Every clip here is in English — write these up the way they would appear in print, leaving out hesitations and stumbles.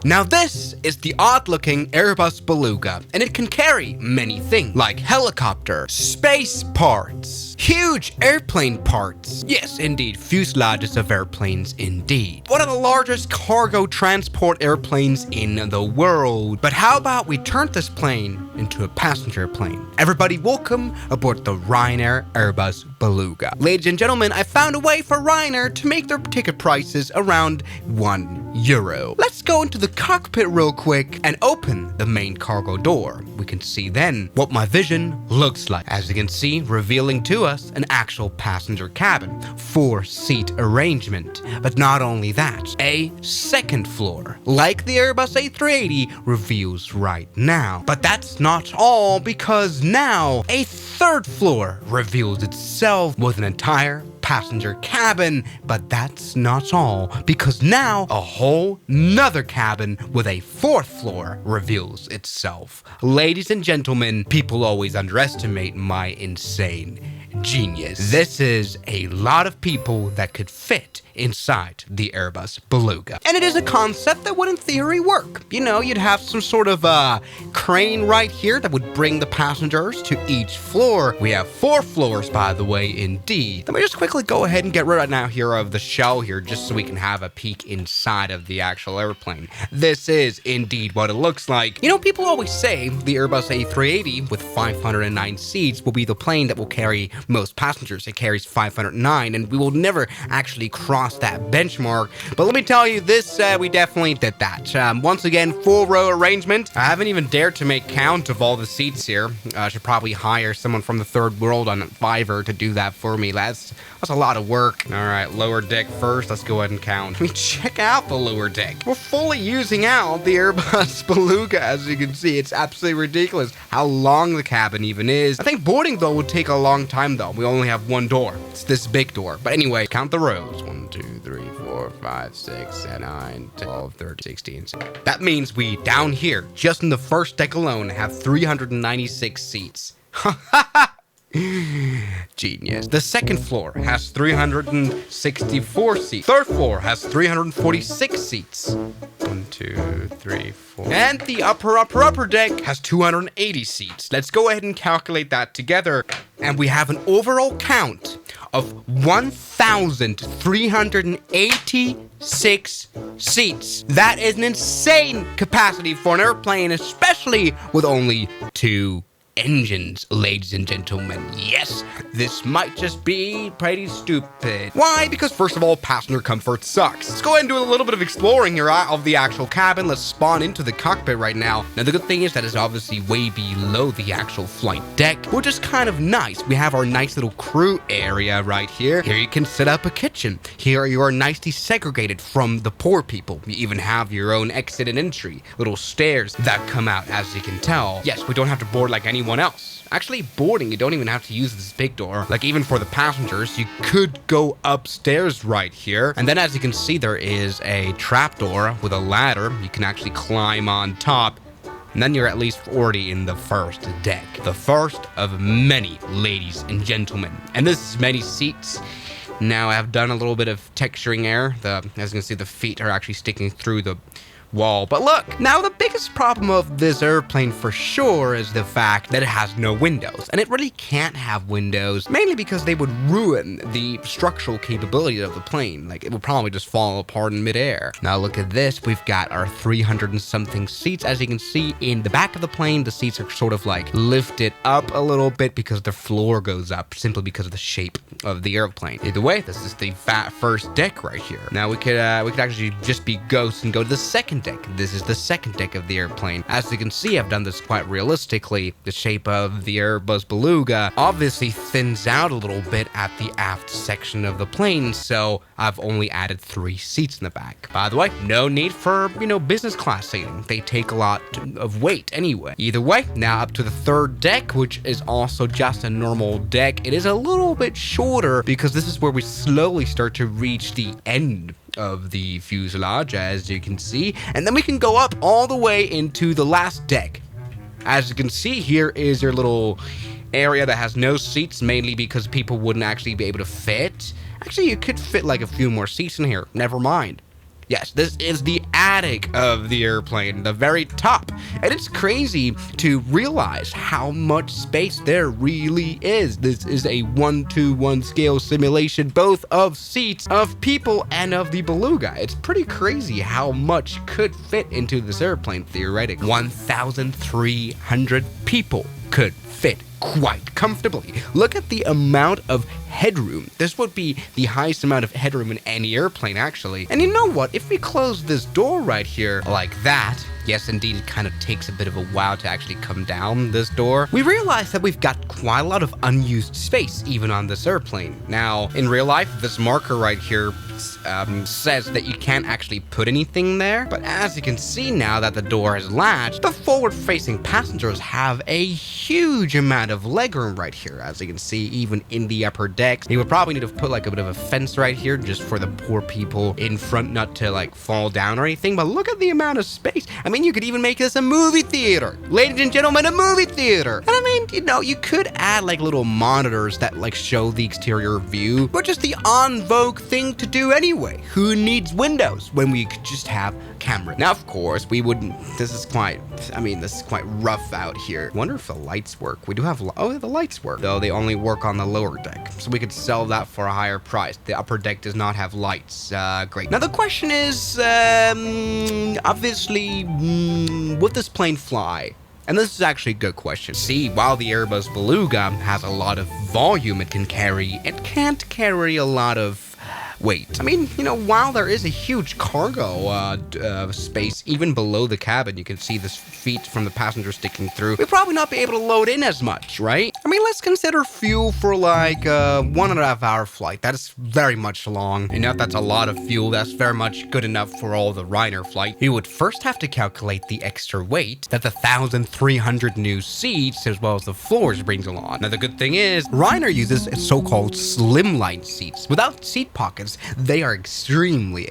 Now this is the odd-looking Airbus Beluga, and it can carry many things, like helicopter, space parts, huge airplane parts. Yes, indeed, fuselages of airplanes indeed. One of the largest cargo transport airplanes in the world. But how about we turn this plane into a passenger plane? Everybody welcome aboard the Ryanair Airbus Beluga. Ladies and gentlemen, I found a way for Ryanair to make their ticket prices around €1. Let's go into the cockpit real quick and open the main cargo door. We can see then what my vision looks like. As you can see, revealing to us an actual passenger cabin, 4-seat arrangement. But not only that, a second floor, like the Airbus A380 reveals right now. But that's not all, because now a third floor reveals itself with an entire passenger cabin. But that's not all, because now a whole nother cabin with a fourth floor reveals itself. Ladies and gentlemen, people always underestimate my insane genius. This is a lot of people that could fit inside the Airbus Beluga. And it is a concept that would in theory work. You know, you'd have some sort of crane right here that would bring the passengers to each floor. We have 4 floors, by the way, indeed. Let me just quickly go ahead and get rid right now here of the shell here, just so we can have a peek inside of the actual airplane. This is indeed what it looks like. You know, people always say the Airbus A380 with 509 seats will be the plane that will carry most passengers. It carries 509, and we will never actually cross that benchmark. But let me tell you, this we definitely did that. Once again, 4-row arrangement. I haven't even dared to make count of all the seats here. I should probably hire someone from the third world on Fiverr to do that for me. That's a lot of work. All right, lower deck first. Let's go ahead and count. I mean, check out the lower deck. We're fully using out the Airbus Beluga, as you can see. It's absolutely ridiculous how long the cabin even is. I think boarding, though, would take a long time, though. We only have one door. It's this big door. But anyway, count the rows. 1, 2, 3, 4, 5, 6, 7, 9, 12, 13, 16. That means we, down here, just in the first deck alone, have 396 seats. Genius. The second floor has 364 seats. Third floor has 346 seats. 1, 2, 3, 4. And the upper deck has 280 seats. Let's go ahead and calculate that together. And we have an overall count of 1,386 seats. That is an insane capacity for an airplane, especially with only 2 engines, ladies and gentlemen. Yes, this might just be pretty stupid. Why? Because first of all, passenger comfort sucks. Let's go ahead and do a little bit of exploring here of the actual cabin. Let's spawn into the cockpit right now. Now, the good thing is that it's obviously way below the actual flight deck, which is kind of nice. We have our nice little crew area right here. Here you can set up a kitchen. Here you are nicely segregated from the poor people. You even have your own exit and entry, little stairs that come out, as you can tell. Yes, we don't have to board like anyone else. Actually, boarding, you don't even have to use this big door. Like, even for the passengers, you could go upstairs right here. And then, as you can see, there is a trapdoor with a ladder. You can actually climb on top. And then you're at least already in the first deck. The first of many, ladies and gentlemen. And this is many seats. Now, I've done a little bit of texturing here. As you can see, the feet are actually sticking through the wall. But look, now the biggest problem of this airplane for sure is the fact that it has no windows, and it really can't have windows, mainly because they would ruin the structural capability of the plane. Like, it would probably just fall apart in midair. Now look at this, we've got our 300 and something seats. As you can see in the back of the plane, the seats are sort of like lifted up a little bit because the floor goes up simply because of the shape of the airplane. Either way, this is the first deck right here. Now we could actually just be ghosts and go to the second deck. This is the second deck of the airplane. As you can see, I've done this quite realistically. The shape of the Airbus Beluga obviously thins out a little bit at the aft section of the plane, so I've only added 3 seats in the back. By the way, no need for, business class seating. They take a lot of weight anyway. Either way, now up to the third deck, which is also just a normal deck. It is a little bit shorter because this is where we slowly start to reach the end of the fuselage, as you can see, and then we can go up all the way into the last deck. As you can see, here is your little area that has no seats, mainly because people wouldn't actually be able to fit. Actually, you could fit like a few more seats in here. Never mind. Yes, this is the attic of the airplane, the very top. And it's crazy to realize how much space there really is. This is a 1-to-1 scale simulation, both of seats, of people, and of the Beluga. It's pretty crazy how much could fit into this airplane, theoretically. 1,300 people could fit quite comfortably. Look at the amount of headroom. This would be the highest amount of headroom in any airplane, actually. And you know what? If we close this door right here like that, yes, indeed, it kind of takes a bit of a while to actually come down this door, we realize that we've got quite a lot of unused space even on this airplane. Now, in real life, this marker right here says that you can't actually put anything there, but as you can see now that the door is latched, the forward-facing passengers have a huge amount of legroom right here. As you can see, even in the upper decks, you would probably need to put like a bit of a fence right here just for the poor people in front not to like fall down or anything, but look at the amount of space. I mean, you could even make this a movie theater. Ladies and gentlemen, a movie theater. And I mean, you know, you could add like little monitors that like show the exterior view, but just the en vogue thing to do anyway. Who needs windows when we could just have camera? Now, of course, we wouldn't. This is quite rough out here. Wonder if the lights work. We do have, oh, the lights work, though they only work on the lower deck. So we could sell that for a higher price. The upper deck does not have lights. Great. Now, the question is, obviously, would this plane fly? And this is actually a good question. See, while the Airbus Beluga has a lot of volume it can't carry a lot of weight. I mean, you know, while there is a huge cargo space even below the cabin, you can see the feet from the passenger sticking through. We'd probably not be able to load in as much, right? I mean, let's consider fuel for like a 1.5 hour flight. That is very much long. You know, that's a lot of fuel. That's very much good enough for all the Ryanair flight. You would first have to calculate the extra weight that the 1,300 new seats as well as the floors brings along. Now, the good thing is Ryanair uses so-called slimline seats without seat pockets. They are extremely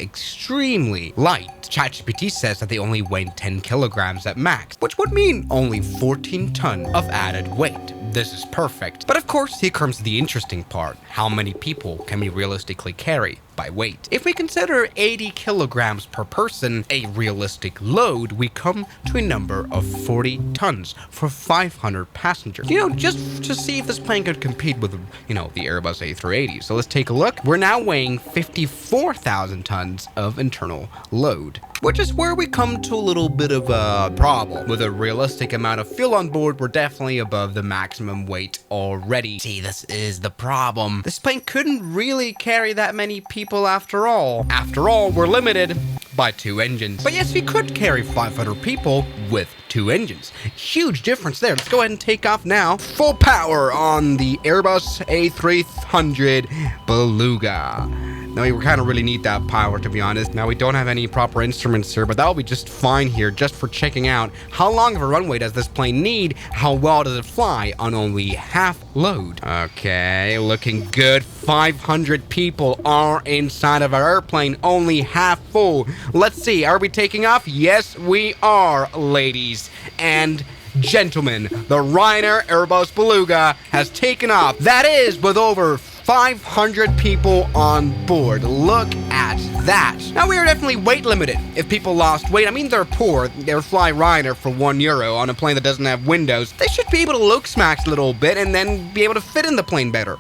light. ChatGPT says that they only weigh 10 kilograms at max, which would mean only 14 tons of added weight. This is perfect. But of course, here comes the interesting part. How many people can we realistically carry by weight? If we consider 80 kilograms per person a realistic load, we come to a number of 40 tons for 500 passengers. You know, just to see if this plane could compete with, you know, the Airbus A380. So let's take a look. We're now weighing 54,000 tons of internal load, which is where we come to a little bit of a problem. With a realistic amount of fuel on board, we're definitely above the maximum weight already. See, this is the problem. This plane couldn't really carry that many people after all. After all, we're limited by 2 engines. But yes, we could carry 500 people with 2 engines. Huge difference there. Let's go ahead and take off now. Full power on the Airbus A300 Beluga. Now, we kind of really need that power, to be honest. Now, we don't have any proper instruments here, but that'll be just fine here, just for checking out how long of a runway does this plane need, how well does it fly on only half load. Okay, looking good. 500 people are inside of our airplane, only half full. Let's see, are we taking off? Yes, we are, ladies and gentlemen. The Ryanair Airbus Beluga has taken off. That is with over 500 people on board. Look at that. Now, we are definitely weight limited. If people lost weight, I mean, they're poor. They're fly Ryanair for €1 on a plane that doesn't have windows. They should be able to look smack a little bit and then be able to fit in the plane better.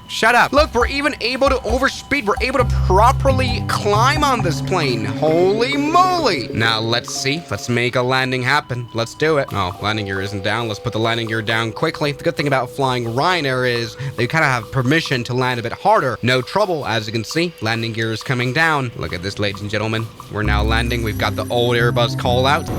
Shut up. Look, we're even able to overspeed. We're able to properly climb on this plane. Holy moly. Now, let's see. Let's make a landing happen. Let's do it. Oh, landing gear isn't down. Let's put the landing gear down quickly. The good thing about flying Ryanair is they kind of have permission to land a bit harder. No trouble, as you can see. Landing gear is coming down. Look at this, ladies and gentlemen. We're now landing. We've got the old Airbus call out.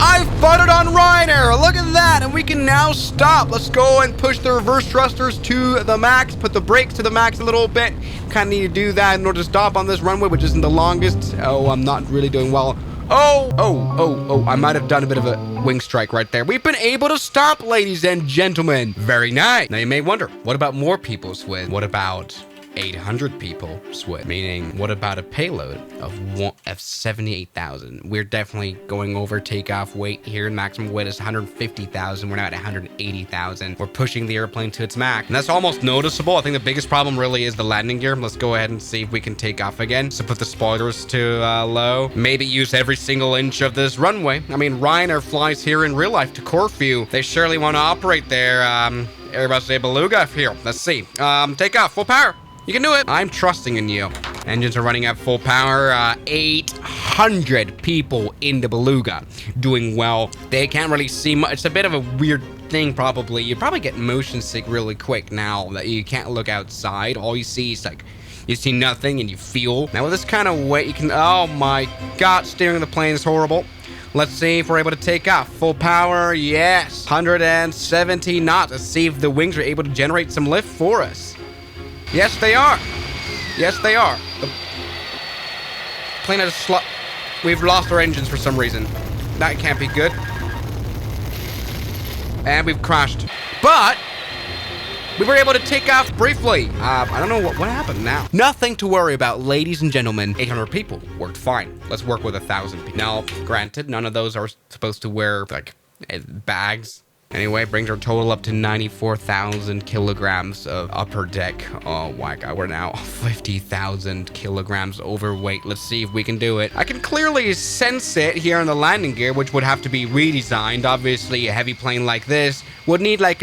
I've butted on Ryanair. Look at that. And we can now stop. Let's go and push the reverse thrusters to the max. Put the brakes to the max a little bit. Kind of need to do that in order to stop on this runway, which isn't the longest. Oh, I'm not really doing well. Oh, I might have done a bit of a wing strike right there. We've been able to stop, ladies and gentlemen. Very nice. Now, you may wonder, what about more people's width? What about 800 people, sweat. Meaning, what about a payload of 78,000? We're definitely going over takeoff weight here. Maximum weight is 150,000. We're now at 180,000. We're pushing the airplane to its max. And that's almost noticeable. I think the biggest problem really is the landing gear. Let's go ahead and see if we can take off again. So put the spoilers to low. Maybe use every single inch of this runway. I mean, Ryanair flies here in real life to Corfu. They surely want to operate their Airbus BELUGA here. Let's see. Take off. Full power. You can do it. I'm trusting in you. Engines are running at full power. 800 people in the Beluga doing well. They can't really see much. It's a bit of a weird thing, probably. You probably get motion sick really quick now that you can't look outside. All you see is like, you see nothing and you feel. Now with this kind of weight, you can, oh my God, steering the plane is horrible. Let's see if we're able to take off. Full power, yes. 170 knots. Let's see if the wings are able to generate some lift for us. Yes, they are. Yes, they are. The plane has we've lost our engines for some reason. That can't be good. And we've crashed. But we were able to take off briefly. I don't know what happened now. Nothing to worry about, ladies and gentlemen. 800 people worked fine. Let's work with 1,000 people. Now, granted, none of those are supposed to wear like bags. Anyway, brings our total up to 94,000 kilograms of upper deck. Oh my God, we're now 50,000 kilograms overweight. Let's see if we can do it. I can clearly sense it here in the landing gear, which would have to be redesigned. Obviously, a heavy plane like this would need like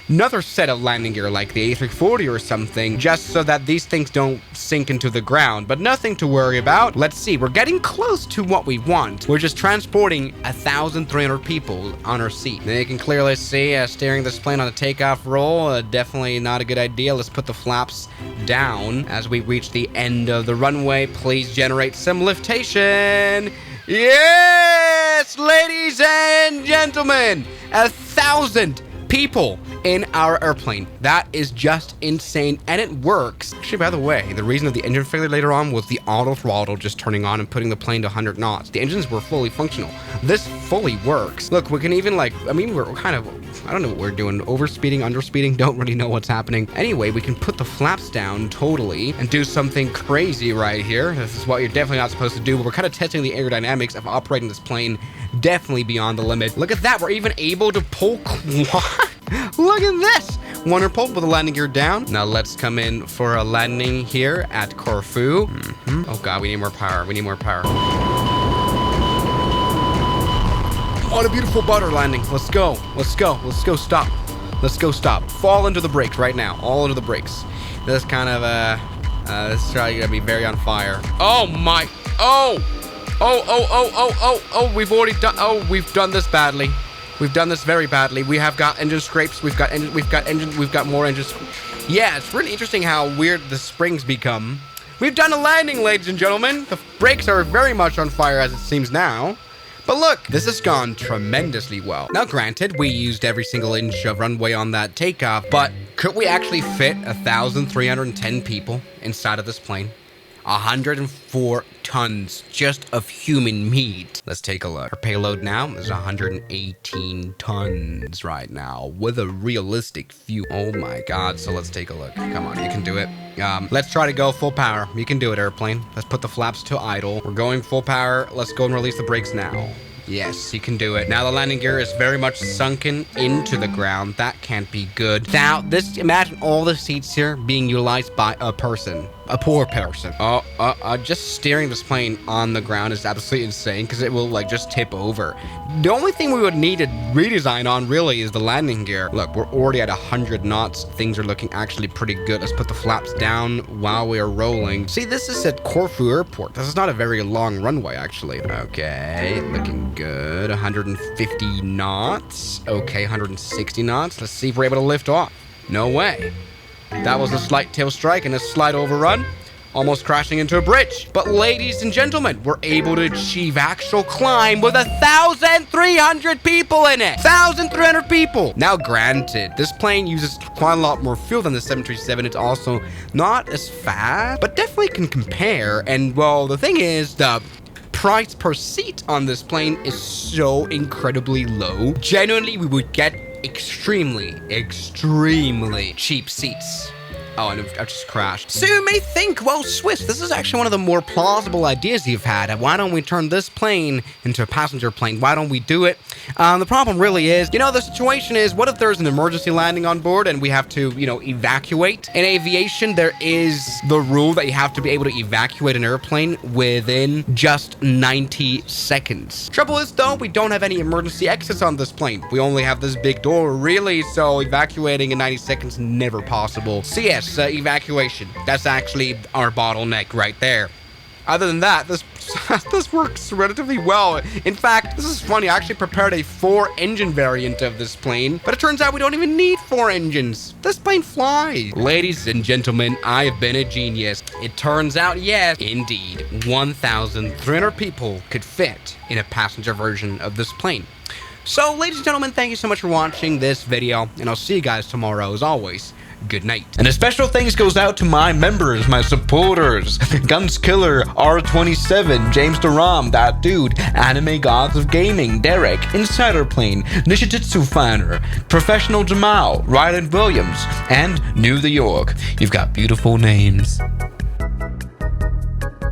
another set of landing gear like the A340 or something, just so that these things don't sink into the ground, but nothing to worry about. Let's see, we're getting close to what we want. We're just transporting 1,300 people on our seat. Now you can clearly see steering this plane on a takeoff roll, definitely not a good idea. Let's put the flaps down as we reach the end of the runway. Please generate some liftation. Yes, ladies and gentlemen, 1,000 people in our airplane. That is just insane, and it works. Actually, by the way, the reason of the engine failure later on was the auto throttle just turning on and putting the plane to 100 knots. The engines were fully functional. This fully works. Look, we can even like, I mean, we're kind of, I don't know what we're doing. Overspeeding, underspeeding, don't really know what's happening. Anyway, we can put the flaps down totally and do something crazy right here. This is what you're definitely not supposed to do, but we're kind of testing the aerodynamics of operating this plane definitely beyond the limit. Look at that. We're even able to pull quad. Look at this. Wonderful with the landing gear down. Now let's come in for a landing here at Corfu. Oh God, we need more power. We need more power. What a beautiful butter landing. Let's go. Let's go. Let's go. Stop. Let's go. Stop. Fall into the brakes right now. All into the brakes. This is kind of this is probably gonna be very on fire. Oh my. Oh. Oh. We've already done. Oh, we've done this badly. We've done this very badly. We have got engine scrapes. We've got more engines. Yeah, it's really interesting how weird the springs become. We've done a landing, ladies and gentlemen. The brakes are very much on fire as it seems now. But look, this has gone tremendously well. Now, granted, we used every single inch of runway on that takeoff, but could we actually fit 1,310 people inside of this plane? 104 tons just of human meat. Let's take a look. Our payload now is 118 tons right now with a realistic fuel. Oh my God. So let's take a look. Come on, you can do it. Let's try to go full power. You can do it, airplane. Let's put the flaps to idle. We're going full power. Let's go and release the brakes now. Yes, you can do it. Now the landing gear is very much sunken into the ground. That can't be good. Now, imagine all the seats here being utilized by a person. A poor person. Just steering this plane on the ground is absolutely insane because it will like just tip over. The only thing we would need to redesign on really is the landing gear. Look, we're already at 100 knots. Things are looking actually pretty good. Let's put the flaps down while we are rolling. See, this is at Corfu Airport. This is not a very long runway, actually. Okay, looking good. 150 knots. Okay, 160 knots. Let's see if we're able to lift off. No way. That was a slight tail strike and a slight overrun, almost crashing into a bridge. But ladies and gentlemen, we're able to achieve actual climb with 1,300 people in it. 1,300 people. Now, granted, this plane uses quite a lot more fuel than the 737. It's also not as fast, but definitely can compare. And well, the thing is, the price per seat on this plane is so incredibly low. Genuinely, we would get extremely cheap seats Oh, and I just crashed. So you may think, well, Swiss, this is actually one of the more plausible ideas you've had. Why don't we turn this plane into a passenger plane? Why don't we do it? The problem really is, the situation is, what if there's an emergency landing on board and we have to, evacuate? In aviation, there is the rule that you have to be able to evacuate an airplane within just 90 seconds. Trouble is, though, we don't have any emergency exits on this plane. We only have this big door, really, so evacuating in 90 seconds, never possible. So yes, evacuation. That's actually our bottleneck right there. Other than that, this works relatively well. In fact, this is funny. I actually prepared a 4-engine variant of this plane, but it turns out we don't even need 4 engines. This plane flies. Ladies and gentlemen, I've been a genius. It turns out, yes, indeed, 1,300 people could fit in a passenger version of this plane. So, ladies and gentlemen, thank you so much for watching this video, and I'll see you guys tomorrow as always. Good night. And a special thanks goes out to my members, my supporters, Guns Killer, R27, James Duram, That Dude, Anime Gods of Gaming, Derek, Insider Plane, Nishijitsu Fanner, Professional Jamal, Ryland Williams, and New the York. You've got beautiful names.